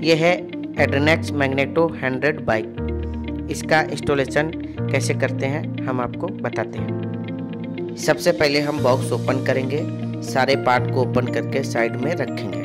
ये है एड्रेनेक्स magneto 100 bike. इसका इंस्टॉलेशन कैसे करते हैं हम आपको बताते हैं। सबसे पहले हम बॉक्स ओपन करेंगे, सारे पार्ट को ओपन करके साइड में रखेंगे।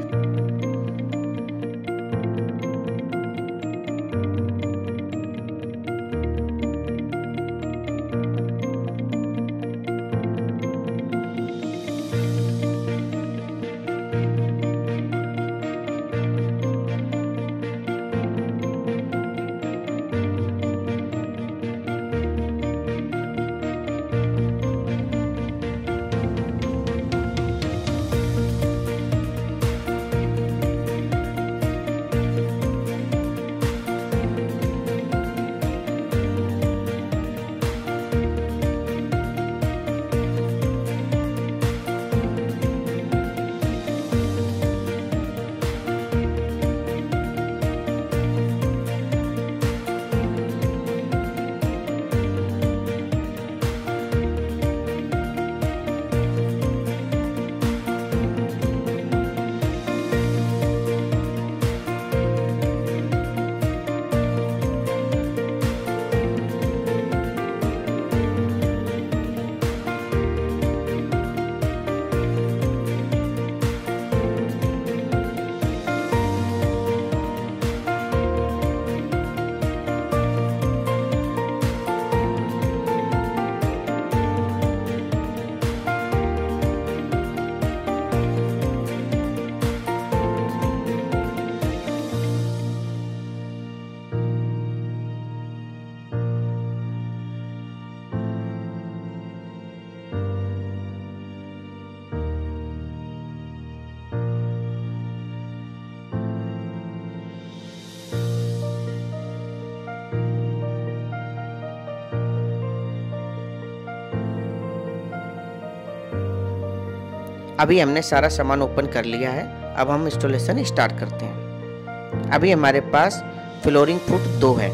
अभी हमने सारा सामान ओपन कर लिया है। अब हम इंस्टॉलेशन स्टार्ट करते हैं। अभी हमारे पास फ्लोरिंग फुट 2 है,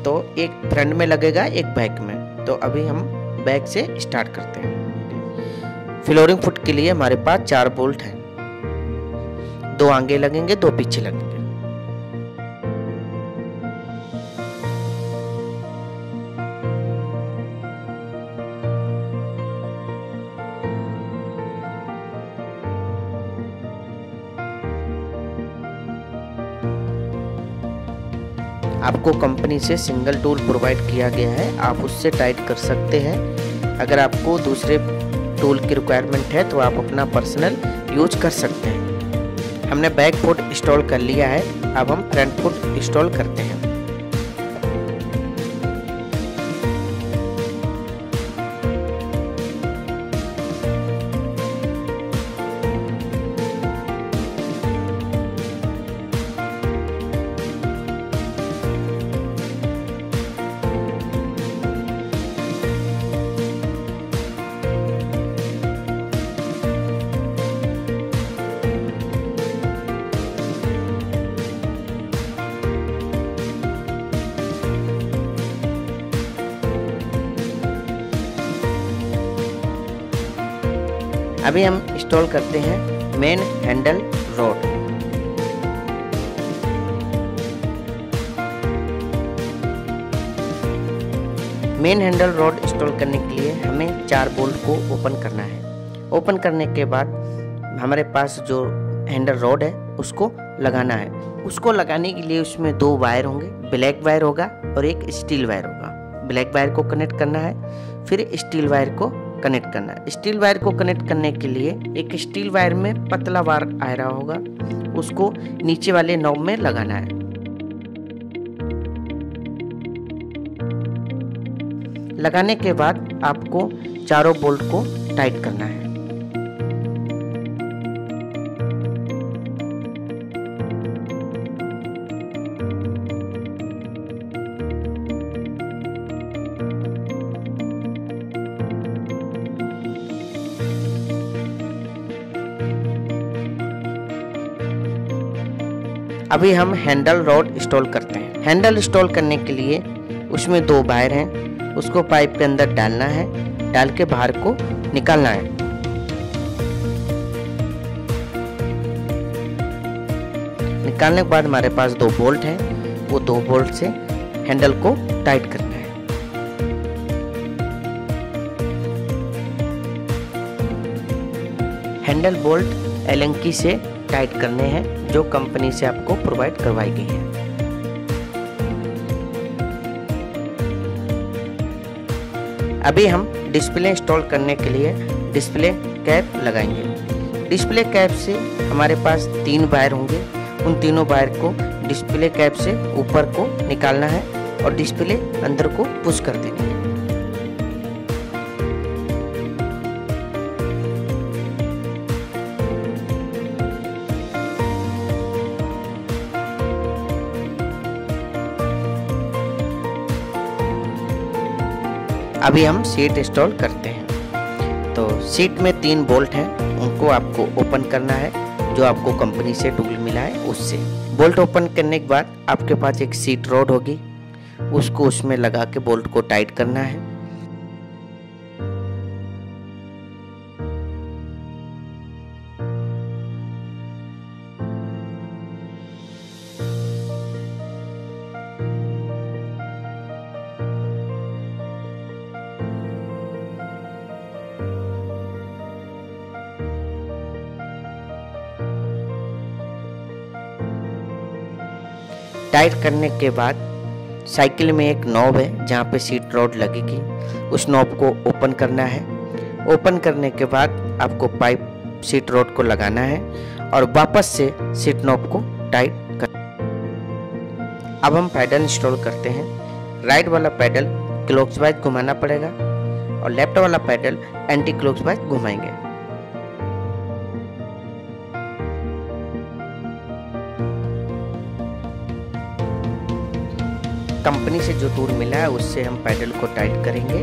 तो एक फ्रंट में लगेगा, एक बैक में। तो अभी हम बैक से स्टार्ट करते हैं। फ्लोरिंग फुट के लिए हमारे पास 4 बोल्ट हैं, 2 आगे लगेंगे, 2 पीछे लगेंगे। आपको कंपनी से सिंगल टूल प्रोवाइड किया गया है, आप उससे टाइट कर सकते हैं। अगर आपको दूसरे टूल की रिक्वायरमेंट है तो आप अपना पर्सनल यूज कर सकते हैं। हमने बैक फुट इंस्टॉल कर लिया है, अब हम फ्रंट फुट इंस्टॉल करते हैं। अभी हम इंस्टॉल करते हैं main handle rod. Main handle rod install करने के लिए हमें 4 बोल्ट को ओपन करना है। ओपन करने के बाद हमारे पास जो हैंडल रॉड है उसको लगाना है। उसको लगाने के लिए उसमें 2 वायर होंगे, ब्लैक वायर होगा और एक स्टील वायर होगा। ब्लैक वायर को कनेक्ट करना है, फिर स्टील वायर को कनेक्ट करना है। स्टील वायर को कनेक्ट करने के लिए एक स्टील वायर में पतला वायर आ रहा होगा, उसको नीचे वाले नॉब में लगाना है। लगाने के बाद आपको चारों बोल्ट को टाइट करना है। अभी हम हैंडल रॉड इंस्टॉल करते हैं। हैंडल इंस्टॉल करने के लिए उसमें 2 वायर हैं, उसको पाइप के अंदर डालना है, डाल के बाहर को निकालना है। निकालने के बाद हमारे पास 2 बोल्ट हैं, वो 2 बोल्ट से हैंडल को टाइट करना है। हैंडल बोल्ट एलन की से टाइट करने हैं, जो कंपनी से आपको प्रोवाइड करवाई गई है। अभी हम डिस्प्ले इंस्टॉल करने के लिए डिस्प्ले कैप लगाएंगे। डिस्प्ले कैप से हमारे पास 3 वायर होंगे, उन तीनों वायर को डिस्प्ले कैप से ऊपर को निकालना है और डिस्प्ले अंदर को पुश कर देनी है। अभी हम सीट इंस्टॉल करते हैं। तो सीट में 3 बोल्ट हैं, उनको आपको ओपन करना है, जो आपको कंपनी से टूल मिला है उससे। बोल्ट ओपन करने के बाद आपके पास एक सीट रॉड होगी, उसको उसमें लगा के बोल्ट को टाइट करना है। टाइट करने के बाद साइकिल में एक नॉब है जहाँ पे सीट रॉड लगेगी, उस नॉब को ओपन करना है। ओपन करने के बाद आपको पाइप सीट रॉड को लगाना है और वापस से सीट नॉब को टाइट कर। अब हम पैडल इंस्टॉल करते हैं। राइट वाला पैडल क्लॉकवाइज घुमाना पड़ेगा और लेफ्ट वाला पैडल एंटी क्लॉकवाइज घुमाएंगे। कंपनी से जो टूल मिला है उससे हम पैडल को टाइट करेंगे